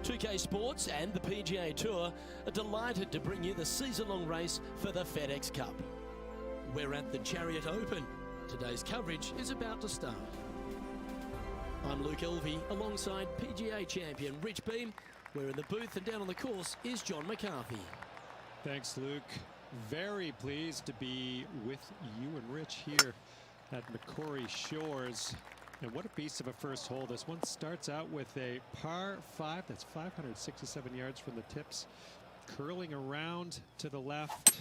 2K Sports and the PGA Tour are delighted to bring you the season-long race for the FedEx Cup. We're at the Chariot Open. Today's coverage is about to start. I'm Luke Elvey alongside PGA champion Rich Beem. We're in the booth, and down on the course is John McCarthy. Thanks, Luke. Very pleased to be with you and Rich here at Macquarie Shores. And what a beast of a first hole. This one starts out with a par 5. That's 567 yards from the tips, curling around to the left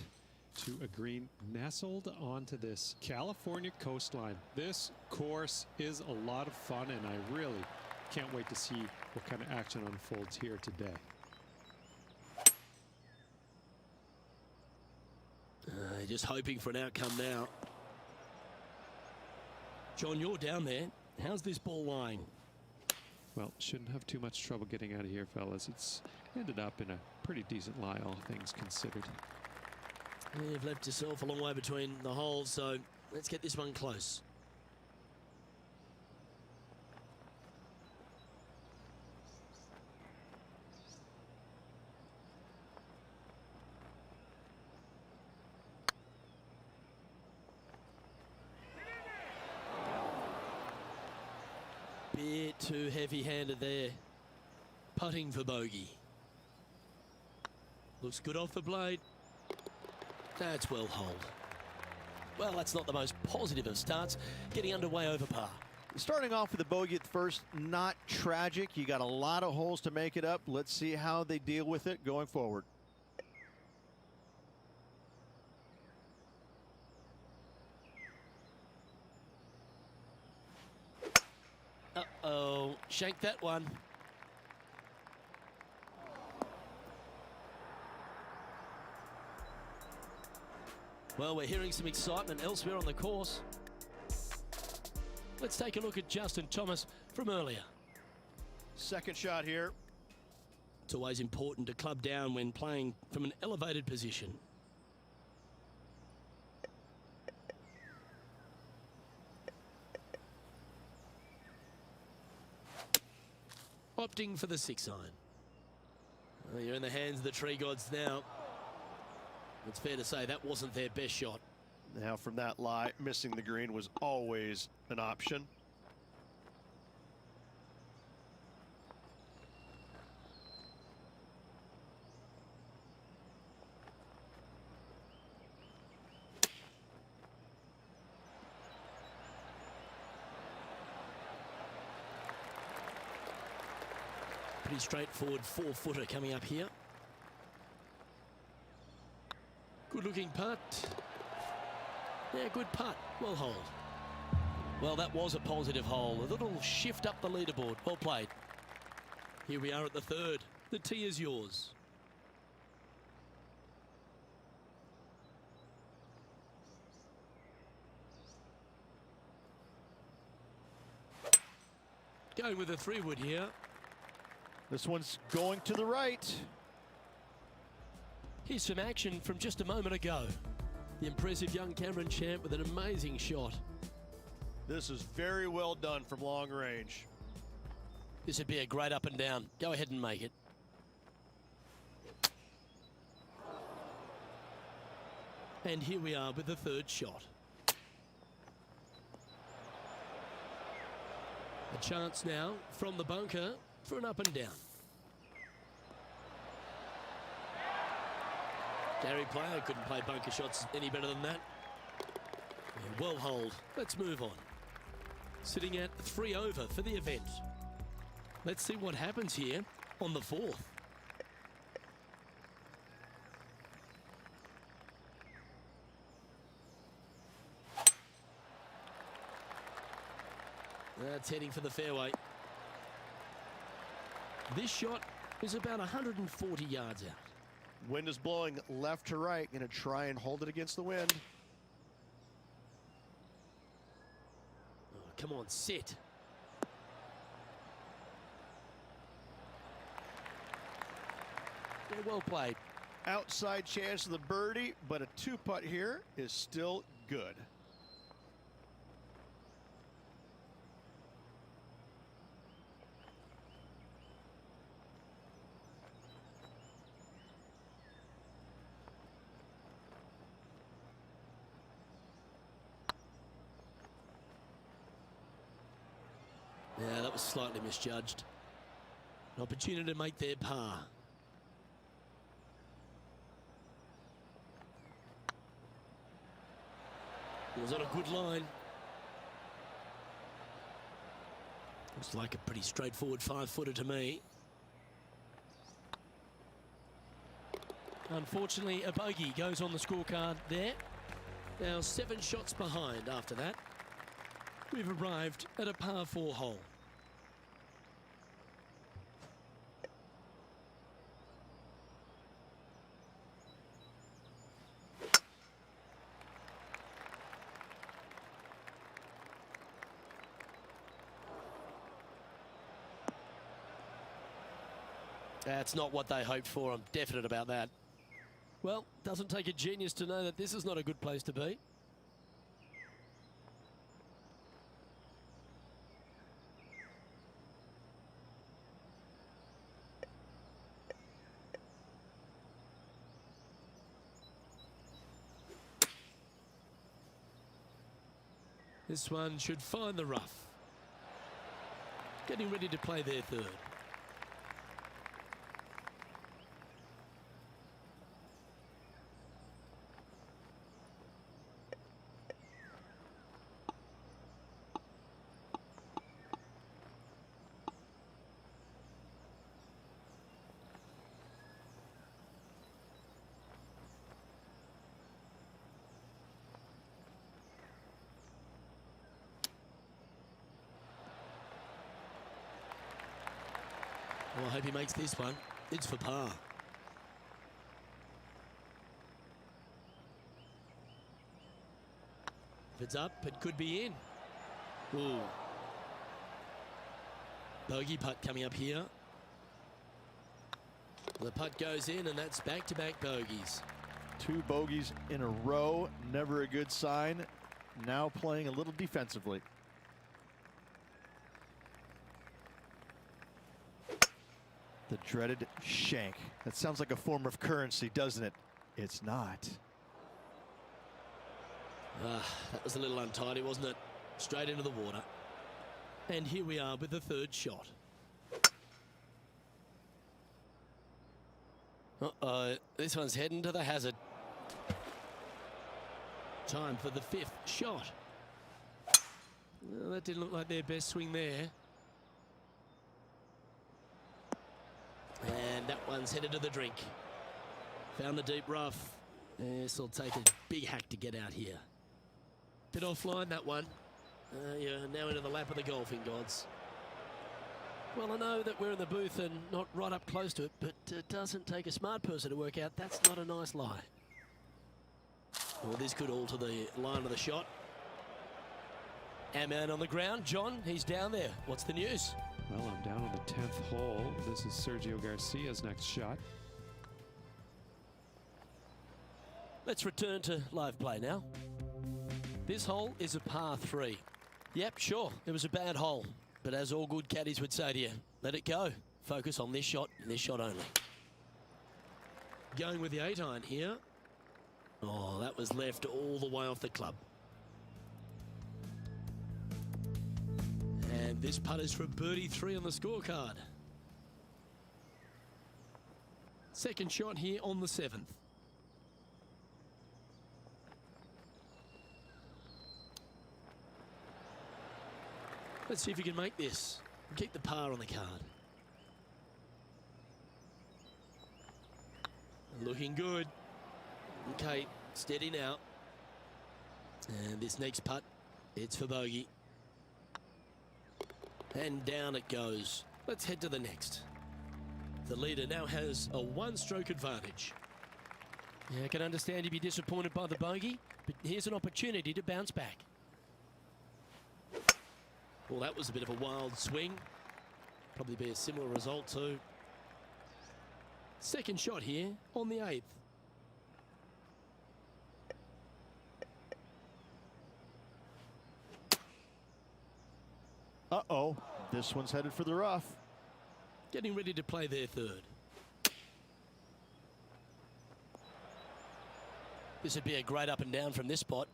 to a green nestled onto this California coastline. This course is a lot of fun, and I really can't wait to see what kind of action unfolds here today. Just hoping for an outcome now. John, you're down there. How's this ball lying? Well, shouldn't have too much trouble getting out of here, fellas. It's ended up in a pretty decent lie, all things considered. You've left yourself a long way between the holes, so let's get this one close. Bit too heavy-handed there. Putting for bogey. Looks good off the blade. That's well holed. Well, that's not the most positive of starts. Getting underway over par. Starting off with a bogey at first, not tragic. You got a lot of holes to make it up. Let's see how they deal with it going forward. Uh-oh, shanked that one. Well, we're hearing some excitement elsewhere on the course. Let's take a look at Justin Thomas from earlier. Second shot here. It's always important to club down when playing from an elevated position. Opting for the 6-iron. Well, you're in the hands of the tree gods now. It's fair to say that wasn't their best shot. Now from that lie, missing the green was always an option. Pretty straightforward 4-footer coming up here. Good looking putt. Yeah, good putt. Well holed. Well, that was a positive hole. A little shift up the leaderboard. Well played. Here we are at the third. The tee is yours. Going with a 3-wood here. This one's going to the right. Here's some action from just a moment ago. The impressive young Cameron Champ with an amazing shot. This is very well done from long range. This would be a great up and down. Go ahead and make it. And here we are with the third shot. A chance now from the bunker for an up and down. Gary Player couldn't play bunker shots any better than that. Yeah, well holed. Let's move on. Sitting at 3 over for the event. Let's see what happens here on the 4th. That's heading for the fairway. This shot is about 140 yards out. Wind is blowing left to right. Going to try and hold it against the wind. Oh, come on, sit. Yeah, well played. Outside chance of the birdie, but a 2-putt here is still good. was slightly misjudged. An opportunity to make their par. It was on a good line. Looks like a pretty straightforward 5-footer to me. Unfortunately, a bogey goes on the scorecard there. Now 7 shots behind after that. We've arrived at a par 4 hole. That's not what they hoped for. I'm definite about that. Well, doesn't take a genius to know that this is not a good place to be. This one should find the rough. Getting ready to play their third. Well, I hope he makes this one. It's for par. If it's up, it could be in. Ooh. Bogey putt coming up here. The putt goes in, and that's back-to-back bogeys. 2 bogeys in a row, never a good sign. Now playing a little defensively. The dreaded shank. That sounds like a form of currency, doesn't it? It's not. That was a little untidy, wasn't it? Straight into the water. And here we are with the third shot. Uh-oh, this one's heading to the hazard. Time for the 5th shot. Well, that didn't look like their best swing there. And that one's headed to the drink. Found the deep rough. This will take a big hack to get out here. Bit offline, that one. You're now into the lap of the golfing gods. Well, I know that we're in the booth and not right up close to it, but it doesn't take a smart person to work out that's not a nice lie. Well, this could alter the line of the shot. Our man on the ground, John, he's down there. What's the news? Well, I'm down on the 10th hole. This is Sergio Garcia's next shot. Let's return to live play now. This hole is a par 3. Yep, sure, it was a bad hole. But as all good caddies would say to you, let it go. Focus on this shot and this shot only. Going with the 8-iron here. Oh, that was left all the way off the club. And this putt is for birdie 3 on the scorecard. Second shot here on the 7th. Let's see if you can make this. Keep the par on the card. Looking good. Okay, steady now. And this next putt, it's for bogey. And down it goes. Let's head to the next. The leader now has a 1-stroke advantage. Yeah, I can understand you'd be disappointed by the bogey, but here's an opportunity to bounce back. Well, that was a bit of a wild swing. Probably be a similar result too. Second shot here on the 8th. Uh-oh, this one's headed for the rough. Getting ready to play their third. This would be a great up and down from this spot.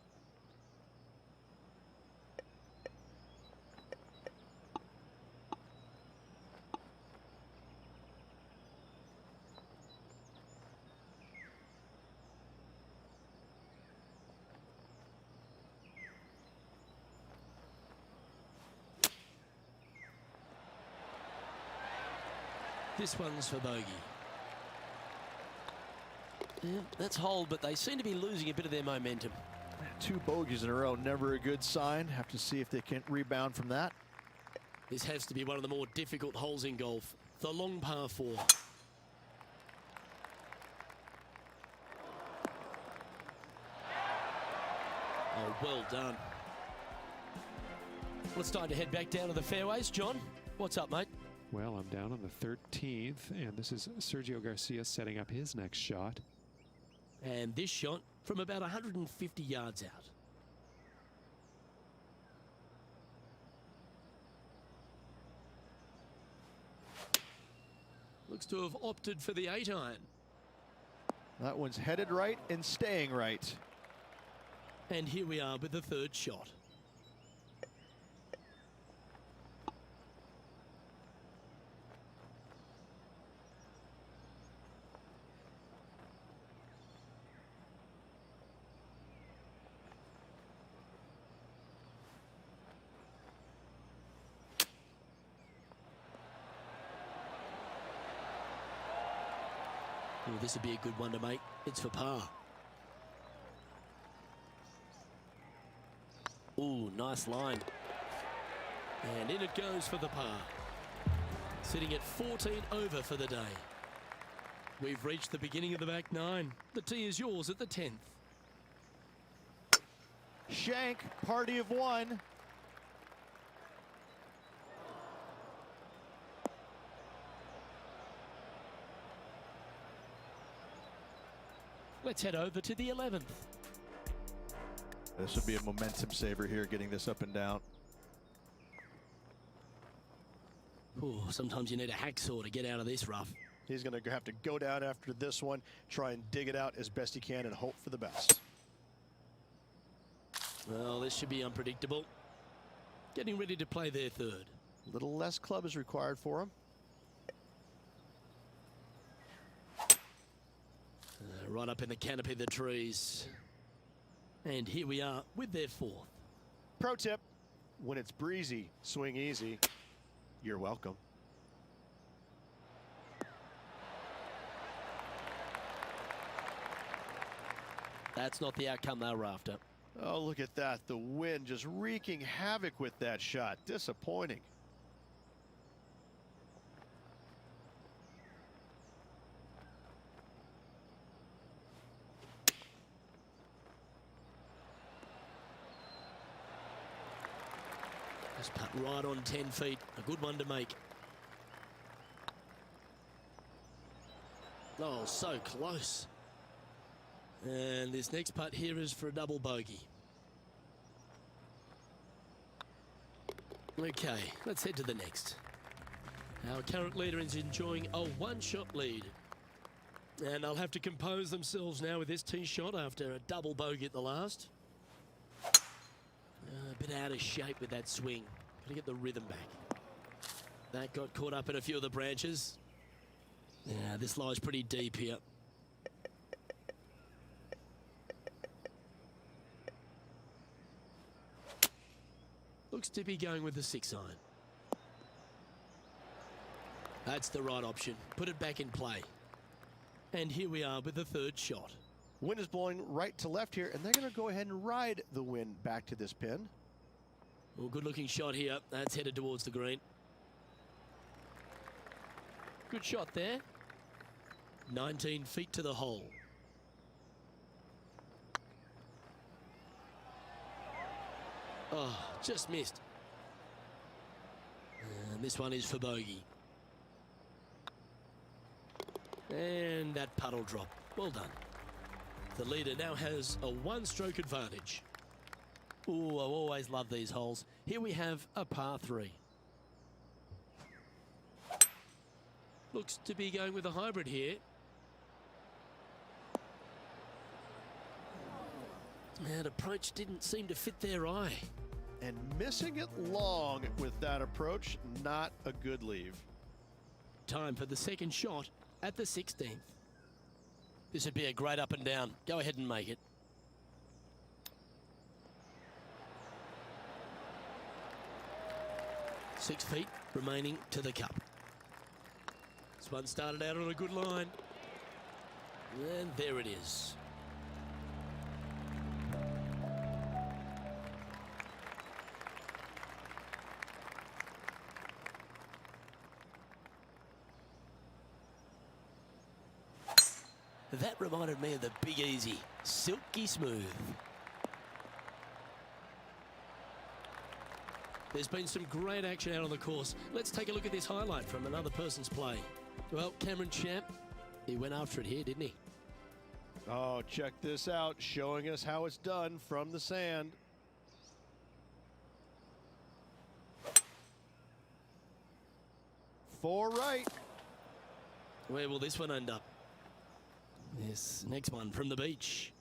This one's for bogey. Yeah, that's hold, but they seem to be losing a bit of their momentum. 2 bogeys in a row, never a good sign. Have to see if they can rebound from that. This has to be one of the more difficult holes in golf. The long par 4. Oh, well done. Well, it's time to head back down to the fairways. John, what's up, mate? Well, I'm down on the 13th, and this is Sergio Garcia setting up his next shot. And this shot from about 150 yards out. Looks to have opted for the 8-iron. That one's headed right and staying right. And here we are with the 3rd shot. Oh, this would be a good one to make. It's for par. Ooh, nice line. And in it goes for the par. Sitting at 14 over for the day. We've reached the beginning of the back 9. The tee is yours at the 10th. Shank, party of 1. Let's head over to the 11th. This would be a momentum saver here, getting this up and down. Ooh, sometimes you need a hacksaw to get out of this rough. He's going to have to go down after this one, try and dig it out as best he can and hope for the best. Well, this should be unpredictable. Getting ready to play their 3rd. A little less club is required for him. Right up in the canopy of the trees. And here we are with their 4th. Pro tip, when it's breezy, swing easy. You're welcome. That's not the outcome they were after. Oh, look at that. The wind just wreaking havoc with that shot. Disappointing. Just putt right on 10 feet. A good one to make. Oh, so close. And this next putt here is for a double bogey. Okay, let's head to the next. Our current leader is enjoying a 1-shot lead. And they'll have to compose themselves now with this tee shot after a double bogey at the last. A bit out of shape with that swing. Got to get the rhythm back. That got caught up in a few of the branches. Yeah, this lies pretty deep here. Looks to be going with the 6-iron. That's the right option. Put it back in play. And here we are with the 3rd shot. Wind is blowing right to left here, and they're going to go ahead and ride the wind back to this pin. Well, good looking shot here. That's headed towards the green. Good shot there. 19 feet to the hole. Oh, just missed. And this one is for bogey. And that puddle drop. Well done. The leader now has a 1-stroke advantage. Ooh, I always love these holes. Here we have a par 3. Looks to be going with a hybrid here. That approach didn't seem to fit their eye. And missing it long with that approach, not a good leave. Time for the 2nd shot at the 16th. This would be a great up and down. Go ahead and make it. Six feet remaining to the cup. This one started out on a good line. And there it is. That reminded me of the Big Easy. Silky smooth. There's been some great action out on the course. Let's take a look at this highlight from another person's play. Well, Cameron Champ, he went after it here, didn't he? Oh, check this out, showing us how it's done from the sand. Four right. Where will this one end up? This next one from the beach.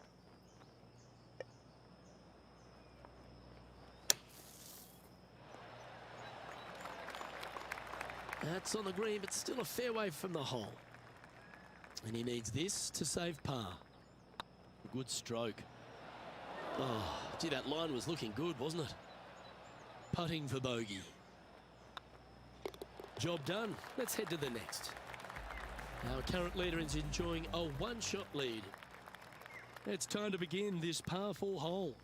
That's on the green, but still a fair way from the hole. And he needs this to save par. Good stroke. Oh, gee, that line was looking good, wasn't it? Putting for bogey. Job done. Let's head to the next. Our current leader is enjoying a one-shot lead. It's time to begin this par 4 hole.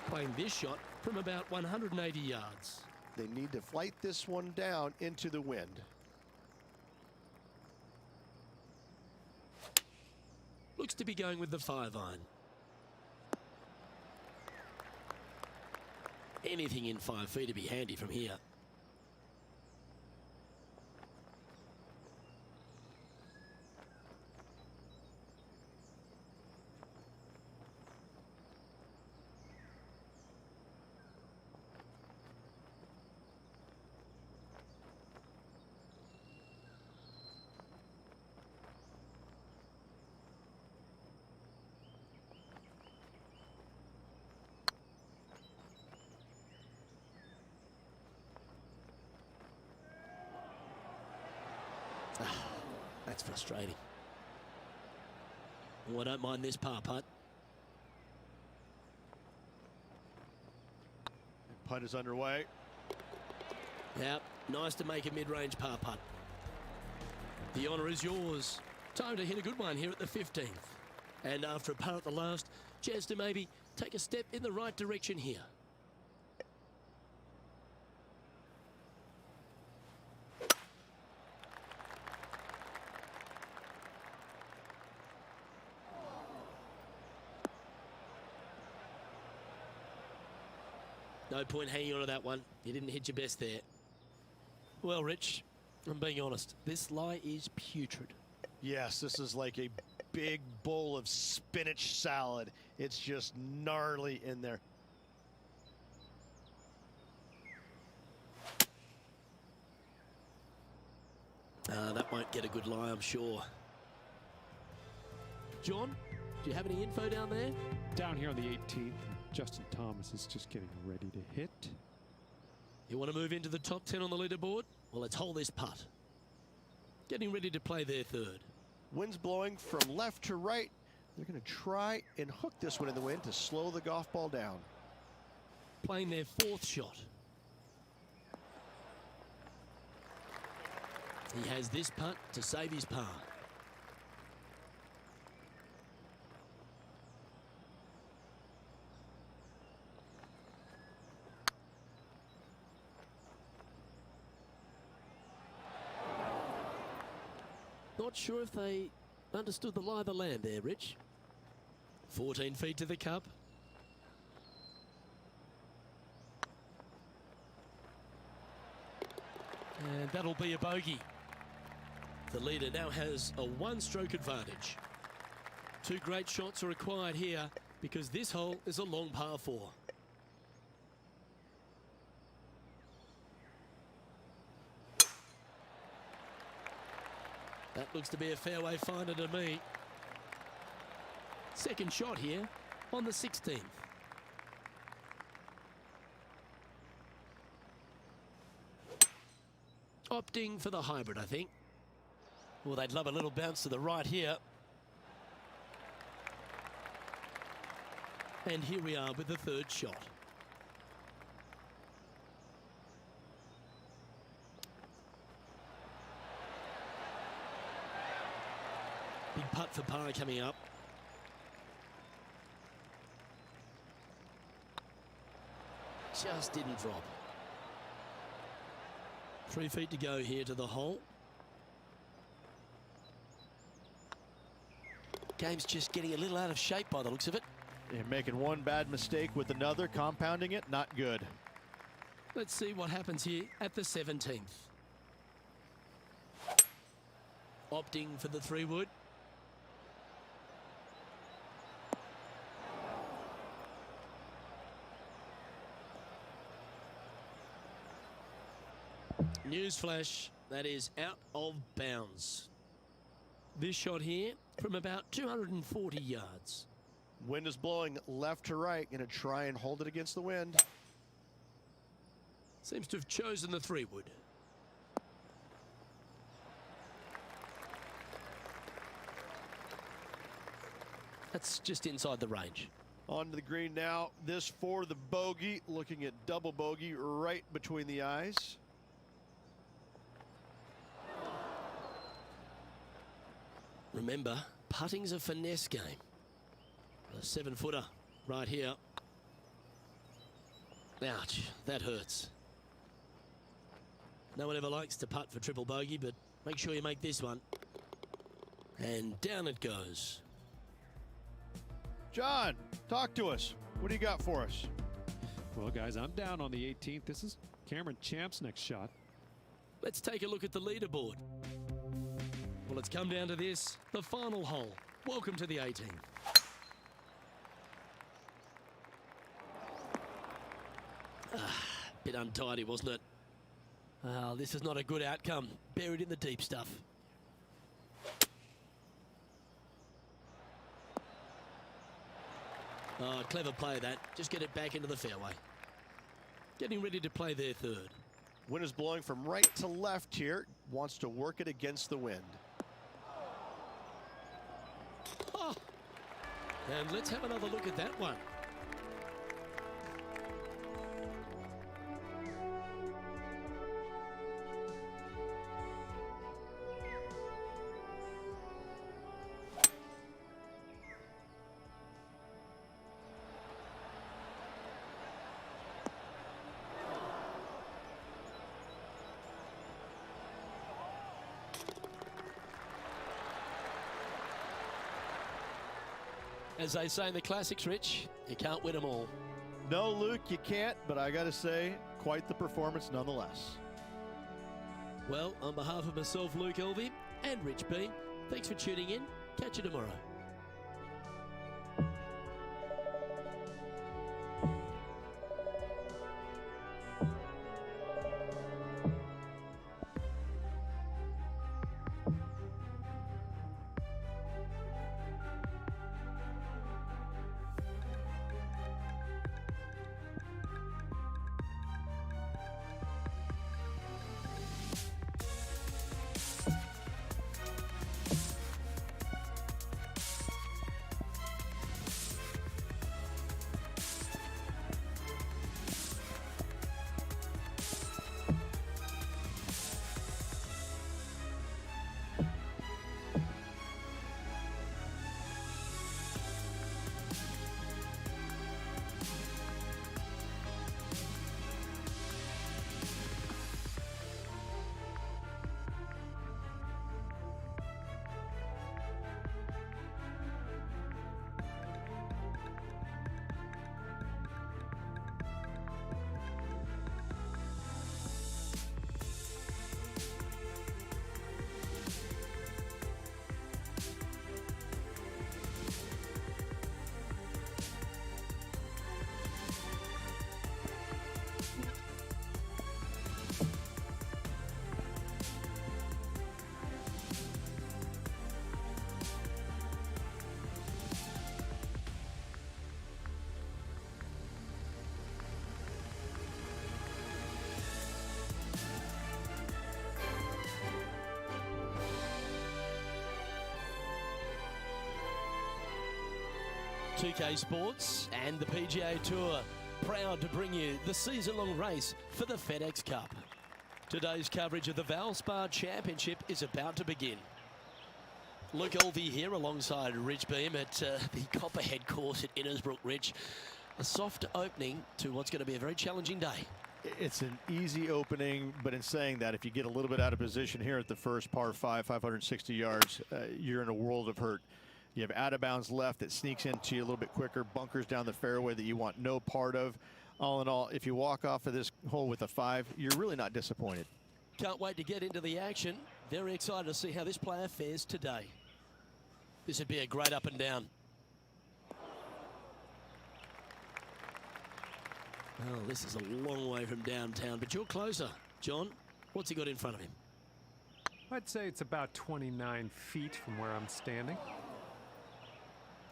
Playing this shot from about 180 yards. They need to flight this one down into the wind. Looks to be going with the 5-iron. Anything in 5 feet to be handy from here. That's frustrating. Oh, I don't mind this par putt. Putt is underway. Yep, nice to make a mid-range par putt. The honour is yours. Time to hit a good one here at the 15th. And after a par at the last, chance to maybe take a step in the right direction here. No point hanging on to that one. You didn't hit your best there. Well, Rich, I'm being honest. This lie is putrid. Yes, this is like a big bowl of spinach salad. It's just gnarly in there. That won't get a good lie, I'm sure. John, do you have any info down there? Down here on the 18th, Justin Thomas is just getting ready to hit. You want to move into the top 10 on the leaderboard? Well, let's hold this putt. Getting ready to play their third. Wind's blowing from left to right. They're going to try and hook this one in the wind to slow the golf ball down. Playing their fourth shot. He has this putt to save his par. Not sure if they understood the lie of the land there, Rich. 14 feet to the cup. And that'll be a bogey. The leader now has a one-stroke advantage. Two great shots are required here because this hole is a long par 4. That looks to be a fairway finder to me. Second shot here on the 16th. Opting for the hybrid, I think. Well, they'd love a little bounce to the right here. And here we are with the third shot. Big putt for par coming up. Just didn't drop. 3 feet to go here to the hole. Game's just getting a little out of shape by the looks of it. You're making one bad mistake with another, compounding it, not good. Let's see what happens here at the 17th. Opting for the 3-wood. Newsflash, that is out of bounds. This shot here from about 240 yards. Wind is blowing left to right. Going to try and hold it against the wind. Seems to have chosen the 3-wood. That's just inside the range. Onto the green now. This for the bogey. Looking at double bogey right between the eyes. Remember, putting's a finesse game. A 7-footer right here. Ouch, that hurts. No one ever likes to putt for triple bogey, but make sure you make this one. And down it goes. John, talk to us. What do you got for us? Well, guys, I'm down on the 18th. This is Cameron Champ's next shot. Let's take a look at the leaderboard. Well, it's come down to this, the final hole. Welcome to the 18th. Bit untidy, wasn't it? This is not a good outcome. Buried in the deep stuff. Oh, clever play that. Just get it back into the fairway. Getting ready to play their third. Wind is blowing from right to left here. Wants to work it against the wind. Oh. And let's have another look at that one. As they say in the classics, Rich, you can't win them all. No, Luke, you can't, but I got to say, quite the performance nonetheless. Well, on behalf of myself, Luke Elvey, and Rich B, thanks for tuning in. Catch you tomorrow. 2K Sports and the PGA Tour, proud to bring you the season-long race for the FedEx Cup. Today's coverage of the Valspar Championship is about to begin. Luke Elvey here alongside Rich Beam at the Copperhead course at Innisbrook. Rich, a soft opening to what's going to be a very challenging day. It's an easy opening, but in saying that, if you get a little bit out of position here at the first par 5, 560 yards, you're in a world of hurt. You have out of bounds left that sneaks into you a little bit quicker, bunkers down the fairway that you want no part of. All in all, if you walk off of this hole with a 5, you're really not disappointed. Can't wait to get into the action. Very excited to see how this player fares today. This would be a great up and down. Well, this is a long way from downtown, but you're closer. John, what's he got in front of him? I'd say it's about 29 feet from where I'm standing.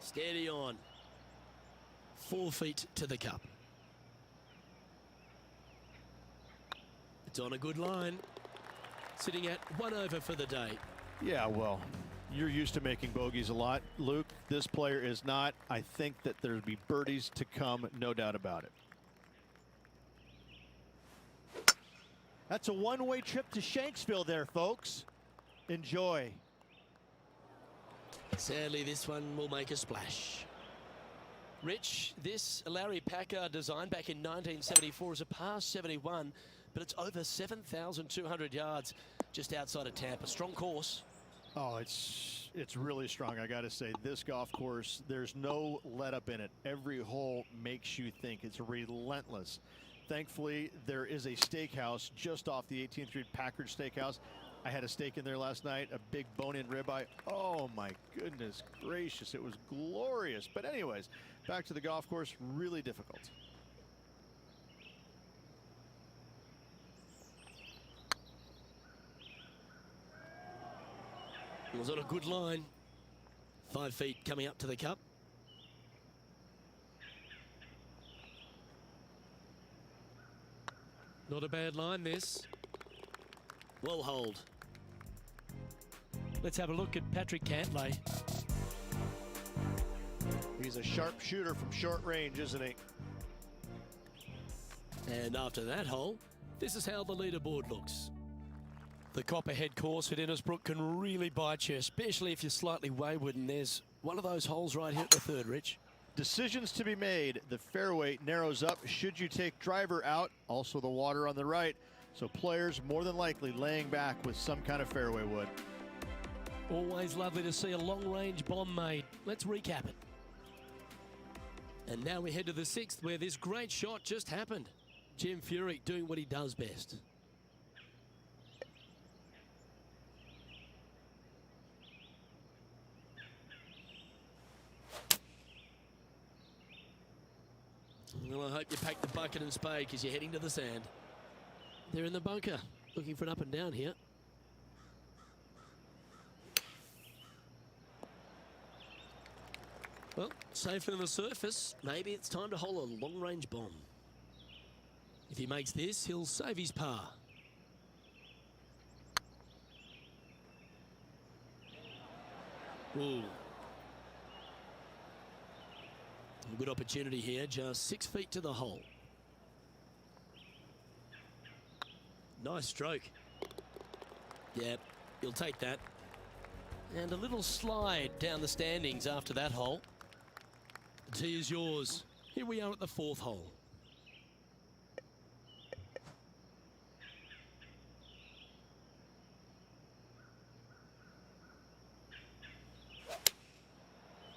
Steady on. 4 feet to the cup. It's on a good line. Sitting at 1 over for the day. Yeah, well, you're used to making bogeys a lot, Luke. This player is not. I think that there'll be birdies to come, no doubt about it. That's a one-way trip to Shanksville there, folks. Enjoy. Sadly, this one will make a splash. Rich, this Larry Packard design back in 1974 is a par 71, but it's over 7,200 yards just outside of Tampa. Strong course. Oh, it's really strong. I got to say, this golf course, there's no let up in it. Every hole makes you think. It's relentless. Thankfully, there is a steakhouse just off the 18th Street Packard Steakhouse. I had a steak in there last night, a big bone-in ribeye. Oh my goodness gracious, it was glorious. But anyways, back to the golf course, really difficult. It was on a good line. 5 feet coming up to the cup. Not a bad line, this. Well hold. Let's have a look at Patrick Cantlay. He's a sharp shooter from short range, isn't he? And after that hole, this is how the leaderboard looks. The Copperhead course at Innisbrook can really bite you, especially if you're slightly wayward, and there's one of those holes right here at the third, Rich. Decisions to be made. The fairway narrows up. Should you take driver out? Also the water on the right. So players more than likely laying back with some kind of fairway wood. Always lovely to see a long-range bomb made. Let's recap it. And now we head to the 6th, where this great shot just happened. Jim Furyk doing what he does best. Well, I hope you pack the bucket and spade because you're heading to the sand. They're in the bunker, looking for an up and down here. Well, safer than the surface. Maybe it's time to hole a long-range bomb. If he makes this, he'll save his par. Ooh. A good opportunity here, just 6 feet to the hole. Nice stroke. Yep, he'll take that. And a little slide down the standings after that hole. The tee is yours. Here we are at the 4th hole.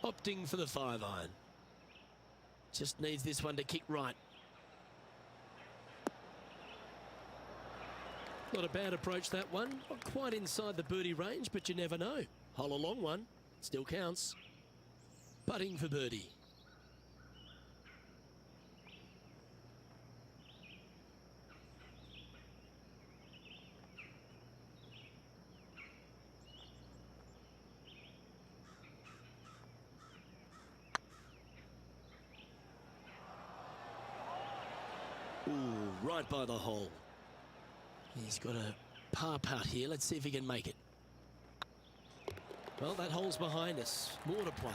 Opting for the 5-iron. Just needs this one to kick right. Not a bad approach, that one. Not quite inside the birdie range, but you never know. Hole a long one. Still counts. Putting for birdie. Ooh, right by the hole. He's got a par putt here. Let's see if he can make it. Well, that hole's behind us. More to play.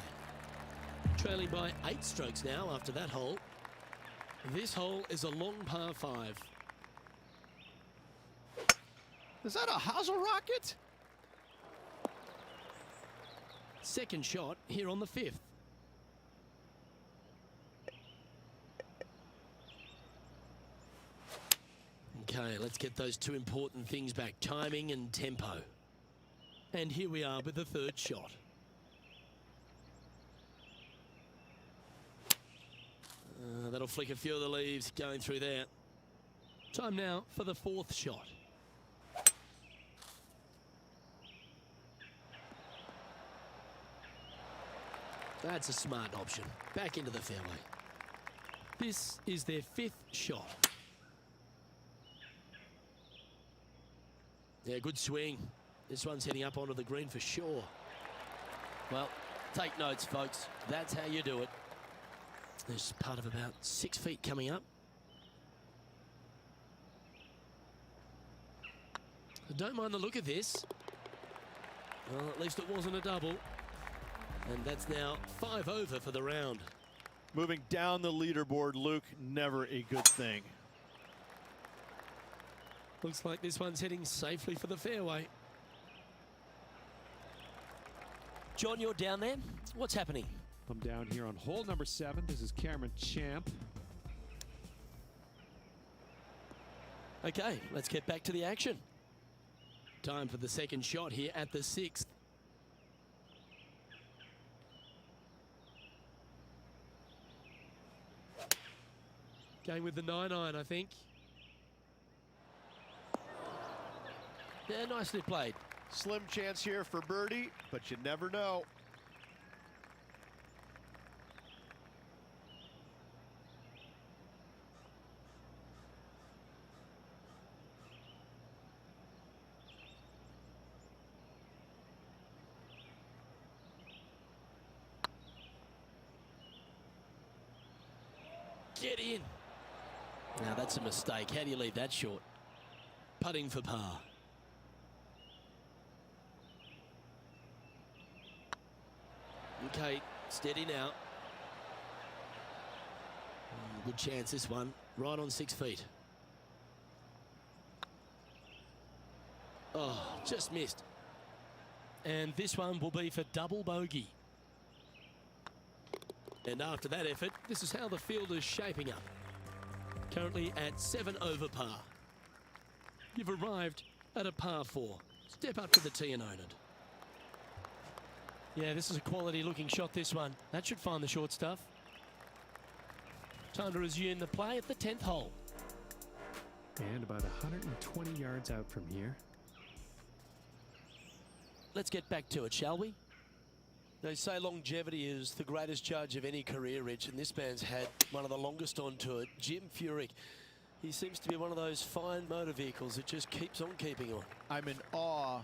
Trailing by 8 strokes now after that hole. This hole is a long par 5. Is that a hosel rocket? Second shot here on the 5th. Okay, let's get those two important things back, timing and tempo. And here we are with the third shot. That'll flick a few of the leaves going through there. Time now for the fourth shot. That's a smart option. Back into the fairway. This is their 5th shot. Yeah, good swing. This one's heading up onto the green for sure. Well, take notes, folks. That's how you do it. There's part of about 6 feet coming up. I don't mind the look of this. Well, at least it wasn't a double. And that's now 5 over for the round. Moving down the leaderboard, Luke, never a good thing. Looks like this one's heading safely for the fairway. John, you're down there. What's happening? I'm down here on hole number 7. This is Cameron Champ. Okay, let's get back to the action. Time for the second shot here at the 6th. Going with the 9-iron, I think. Yeah, nicely played. Slim chance here for birdie, but you never know. Get in. Now that's a mistake. How do you leave that short? Putting for par. Okay, steady now. Good chance this one. Right on 6 feet. Oh, just missed. And this one will be for double bogey. And after that effort, this is how the field is shaping up. Currently at 7 over par. You've arrived at a par 4. Step up to the tee and own it. Yeah, this is a quality looking shot, this one. That should find the short stuff. Time to resume the play at the 10th hole. And about 120 yards out from here. Let's get back to it, shall we? They say longevity is the greatest judge of any career, Rich, and this man's had one of the longest on tour, Jim Furyk. He seems to be one of those fine motor vehicles that just keeps on keeping on. I'm in awe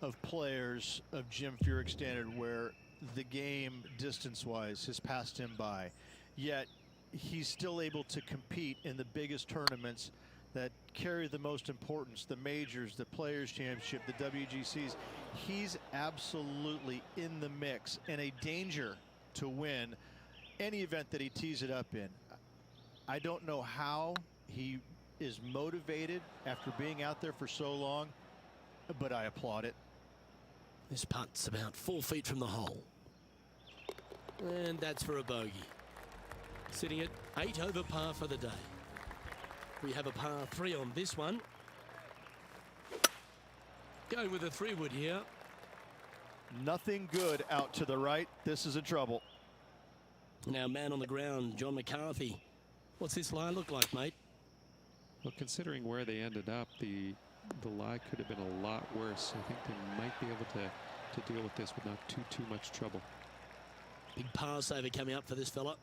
of players of Jim Furyk's standard where the game distance-wise has passed him by, yet he's still able to compete in the biggest tournaments that carry the most importance, the majors, the Players Championship, the WGCs. He's absolutely in the mix and a danger to win any event that he tees it up in. I don't know how he is motivated after being out there for so long, but I applaud it. This putt's about 4 feet from the hole. And that's for a bogey. Sitting at 8 over par for the day. We have a par 3 on this one. Going with a 3-wood here. Nothing good out to the right. This is in trouble. Now man on the ground, John McCarthy. What's this lie look like, mate? Well, considering where they ended up, the lie could have been a lot worse. I think they might be able to deal with this with not too much trouble. Big par saver coming up for this fella.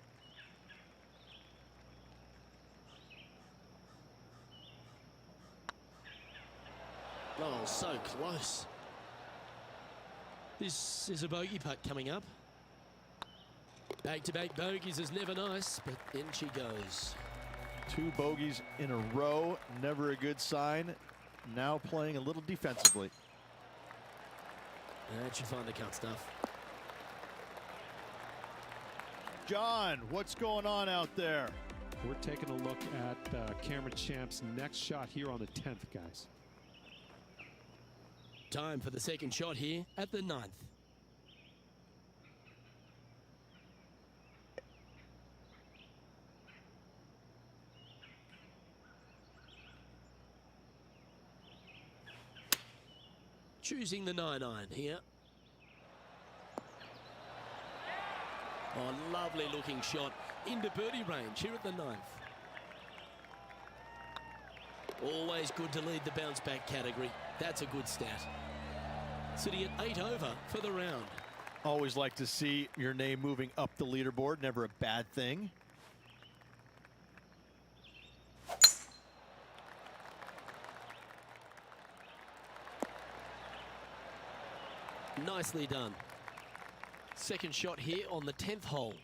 Oh, so close. This is a bogey putt coming up. Back-to-back bogeys is never nice, but in she goes. 2 bogeys in a row, never a good sign. Now playing a little defensively. That should find the cut stuff. John, what's going on out there? We're taking a look at Cameron Champ's next shot here on the 10th, guys. Time for the second shot here at the 9th. Choosing the 9-iron here. Oh, lovely looking shot into birdie range here at the 9th. Always good to lead the bounce back category. That's a good stat. Sitting at 8 over for the round. Always like to see your name moving up the leaderboard. Never a bad thing. Nicely done. Second shot here on the 10th hole.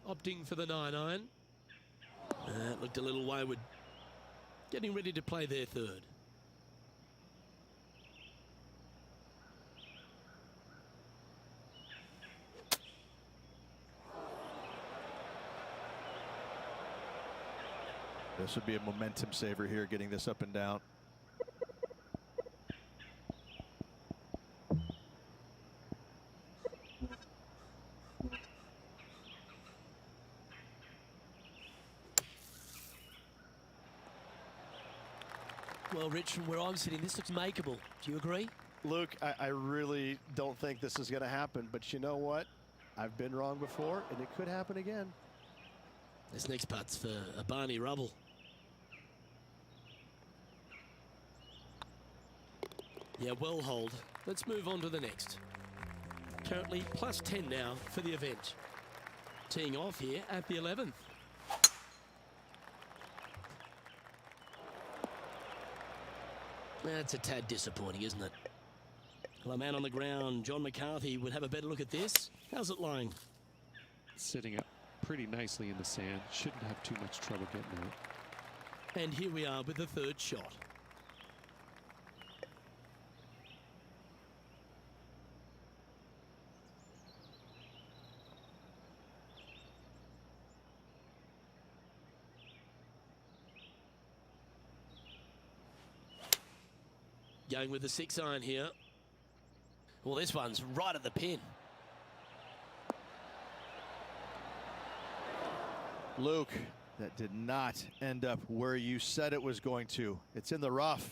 Opting for the 9-iron. It looked a little wayward. Getting ready to play their third. This would be a momentum saver here, getting this up and down. Well, Rich, from where I'm sitting, this looks makeable. Do you agree? Luke, I really don't think this is going to happen, but you know what? I've been wrong before, and it could happen again. This next putt's for a Barney Rubble. Yeah, well hold. Let's move on to the next. Currently plus 10 now for the event. Teeing off here at the 11th. That's a tad disappointing, isn't it? Well, a man on the ground, John McCarthy, would have a better look at this. How's it lying? Sitting up pretty nicely in the sand. Shouldn't have too much trouble getting out. And here we are with the third shot. Going with the 6-iron here. Well, this one's right at the pin. Luke, that did not end up where you said it was going to. It's in the rough.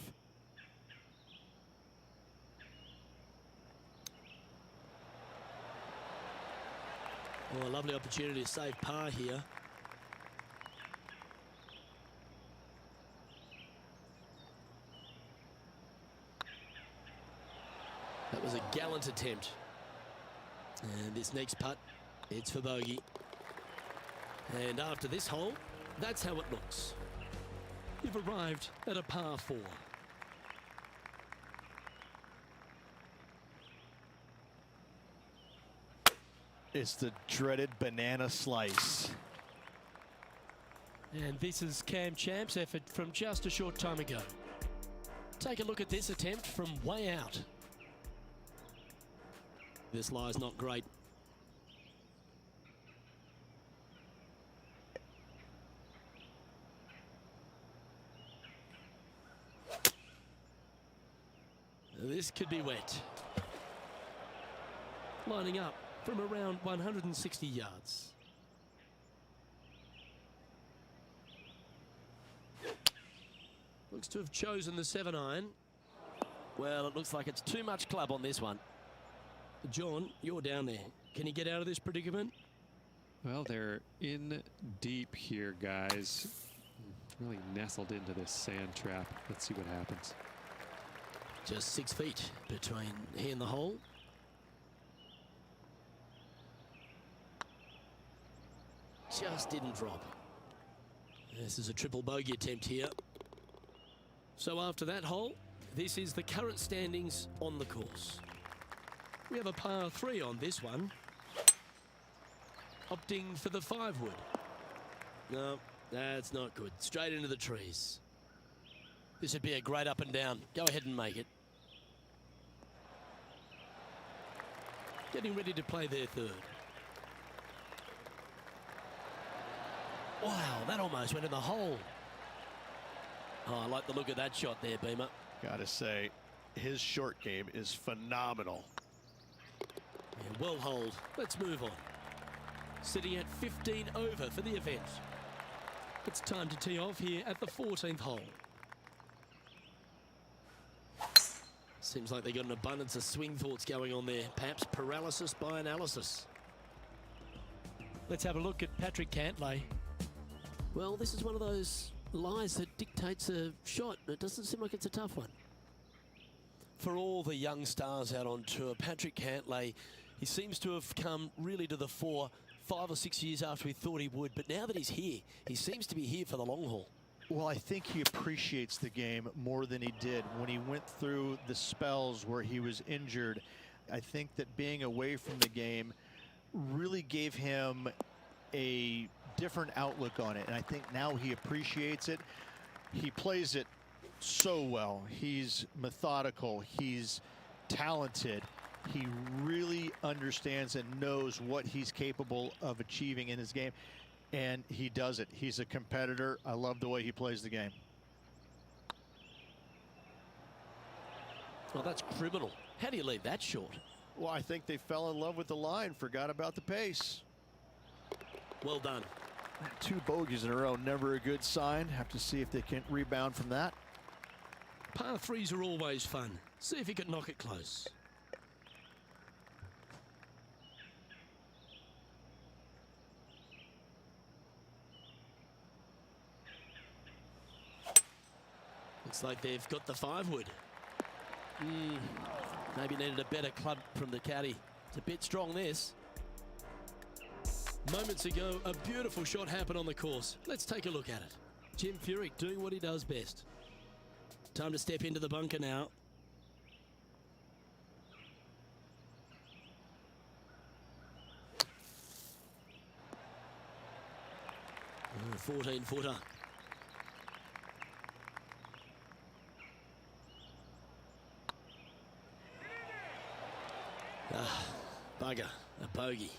Well, a lovely opportunity to save par here. That was a gallant attempt. And this next putt, it's for bogey. And after this hole, that's how it looks. You've arrived at a par 4. It's the dreaded banana slice. And this is Cam Champ's effort from just a short time ago. Take a look at this attempt from way out. This lie's not great. This could be wet. Lining up from around 160 yards. Looks to have chosen the 7-iron. Well, it looks like it's too much club on this one. John, you're down there. Can you get out of this predicament? Well, they're in deep here, guys. Really nestled into this sand trap. Let's see what happens. Just 6 feet between he and the hole. Just didn't drop. This is a triple bogey attempt here. So after that hole, this is the current standings on the course. We have a par 3 on this one. Opting for the 5-wood. No, that's not good. Straight into the trees. This would be a great up and down. Go ahead and make it. Getting ready to play their third. Wow, that almost went in the hole. Oh, I like the look of that shot there, Beamer. Gotta say, his short game is phenomenal. Yeah, well holed. Let's move on. Sitting at 15 over for the event. It's time to tee off here at the 14th hole. Seems like they got an abundance of swing thoughts going on there. Perhaps paralysis by analysis. Let's have a look at Patrick Cantlay. Well, this is one of those lies that dictates a shot. It doesn't seem like it's a tough one. For all the young stars out on tour, Patrick Cantlay, he seems to have come really to the fore 5 or 6 years after we thought he would. But now that he's here, he seems to be here for the long haul. Well, I think he appreciates the game more than he did when he went through the spells where he was injured. I think that being away from the game really gave him a different outlook on it, and I think now he appreciates it. He plays it so well. He's methodical. He's talented. He really understands and knows what he's capable of achieving in his game. And he does it. He's a competitor. I love the way he plays the game. Well, that's criminal. How do you leave that short? Well, I think they fell in love with the line, forgot about the pace. Well done. 2 bogeys in a row, never a good sign. Have to see if they can rebound from that. Par 3s are always fun. See if you can knock it close. Looks like they've got the 5-wood. Maybe needed a better club from the caddy. It's a bit strong, this. Moments ago, a beautiful shot happened on the course. Let's take a look at it. Jim Furyk doing what he does best. Time to step into the bunker now. 14-footer. Bugger, a bogey.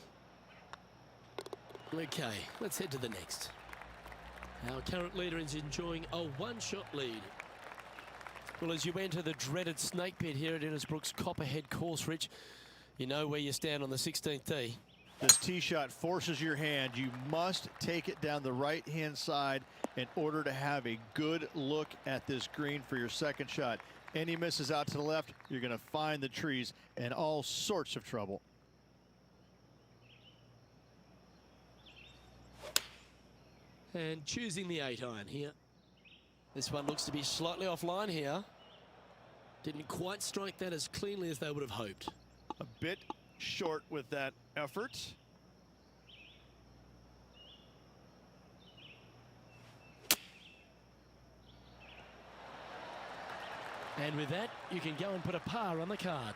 Okay, let's head to the next. Our current leader is enjoying a 1-shot lead. Well, as you enter the dreaded snake pit here at Innisbrook's Copperhead course, Rich, you know where you stand on the 16th tee. This tee shot forces your hand. You must take it down the right-hand side in order to have a good look at this green for your second shot. Any misses out to the left, you're going to find the trees and all sorts of trouble. And choosing the 8-iron here. This one looks to be slightly offline here. Didn't quite strike that as cleanly as they would have hoped. A bit short with that effort. And with that, you can go and put a par on the card.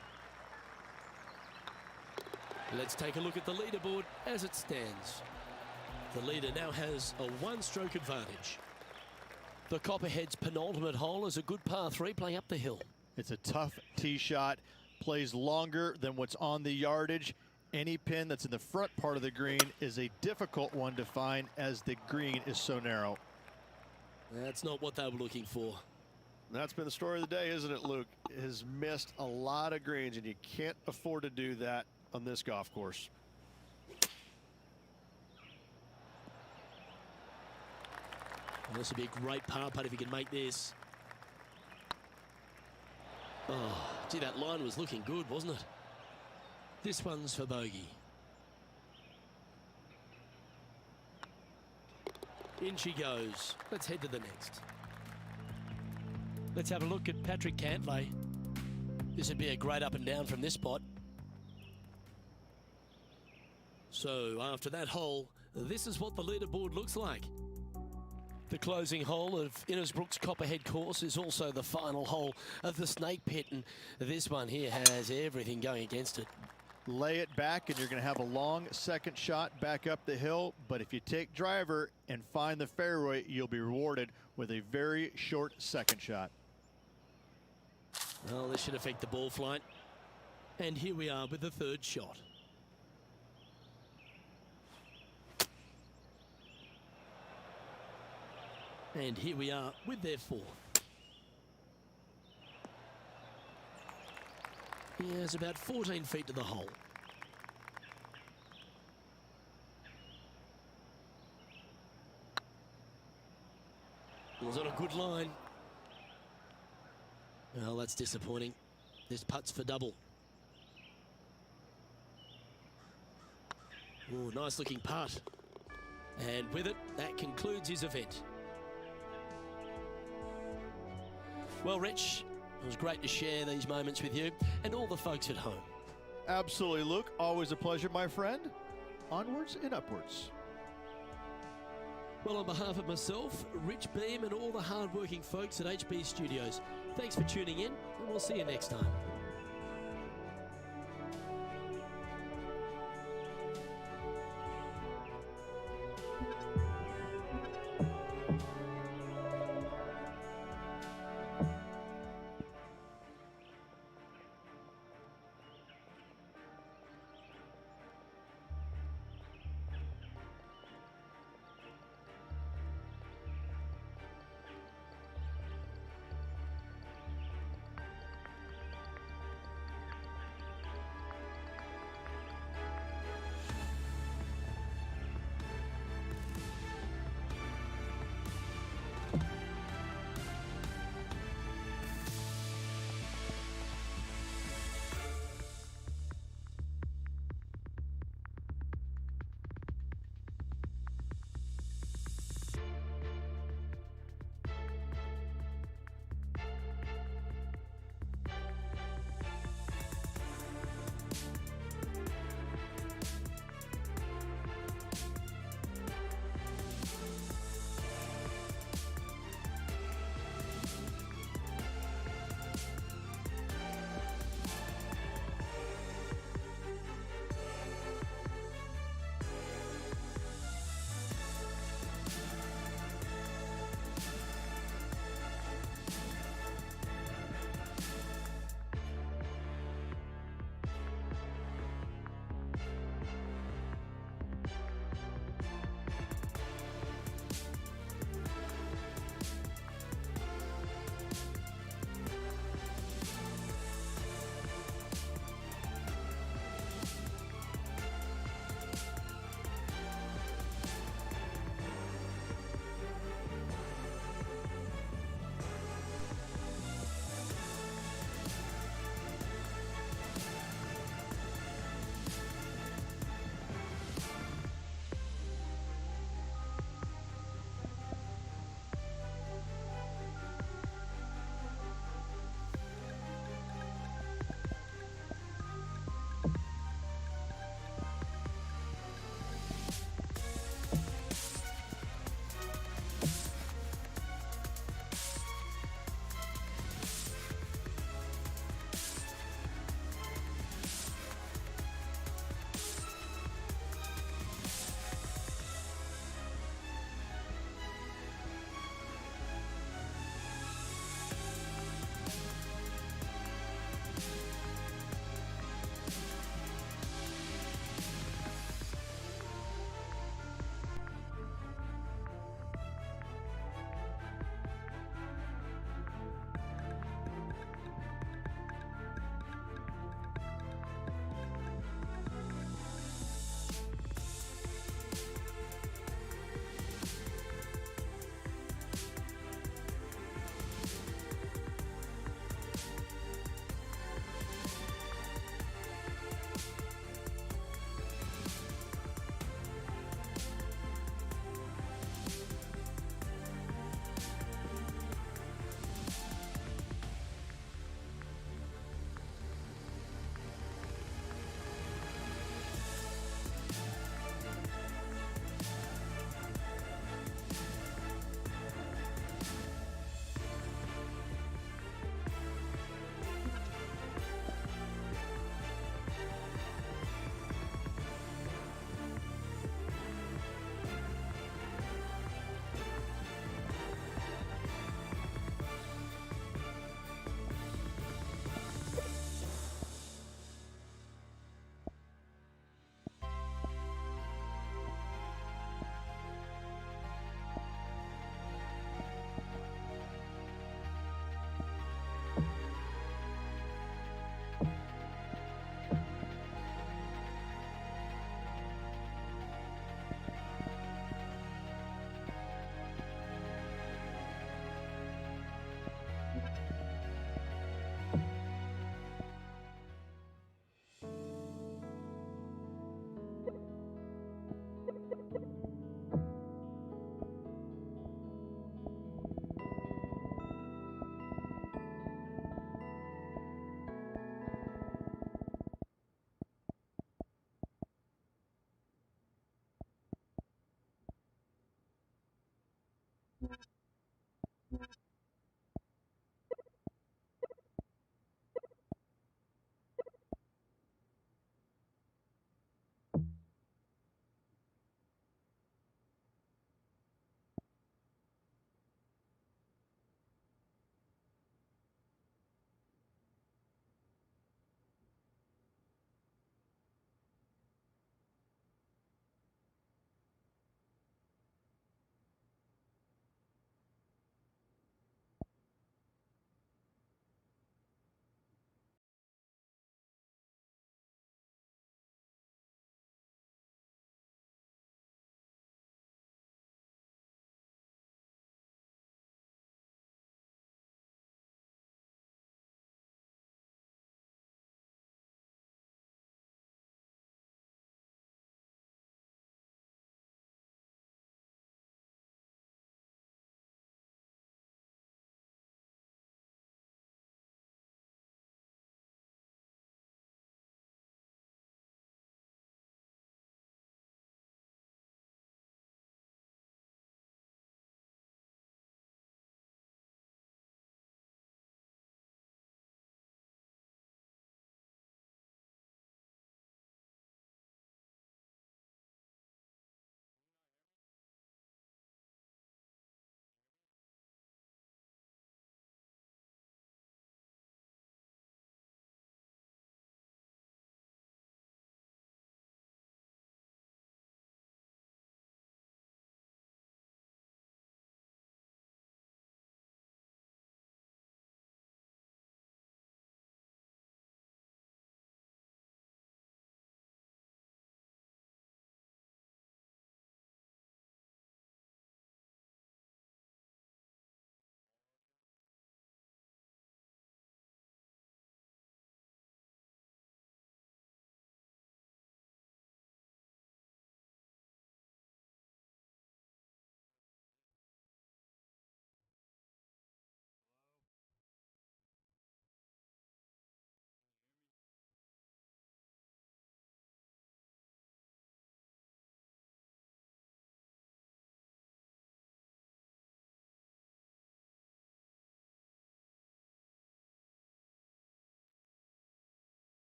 Let's take a look at the leaderboard as it stands. The leader now has a 1-stroke advantage. The Copperhead's penultimate hole is a good par 3 playing up the hill. It's a tough tee shot, plays longer than what's on the yardage. Any pin that's in the front part of the green is a difficult one to find as the green is so narrow. That's not what they were looking for. That's been the story of the day, isn't it, Luke? Has missed a lot of greens, and you can't afford to do that on this golf course. Well, this would be a great par putt if he can make this. Oh, gee, that line was looking good, wasn't it? This one's for bogey. In she goes. Let's head to the next. Let's have a look at Patrick Cantlay. This would be a great up and down from this spot. So after that hole, this is what the leaderboard looks like. The closing hole of Innisbrook's Copperhead course is also the final hole of the Snake Pit, and this one here has everything going against it. Lay it back and you're going to have a long second shot back up the hill, but if you take driver and find the fairway, you'll be rewarded with a very short second shot. Well, this should affect the ball flight. And here we are with the third shot. And here we are with their fourth. Yeah, it's about 14 feet to the hole. It was on a good line. Well, that's disappointing. This putt's for double. Oh, nice looking putt. And with it, that concludes his event. Well, Rich, it was great to share these moments with you and all the folks at home. Absolutely, Luke. Always a pleasure, my friend. Onwards and upwards. Well, on behalf of myself, Rich Beam, and all the hard-working folks at HB Studios, thanks for tuning in, and we'll see you next time.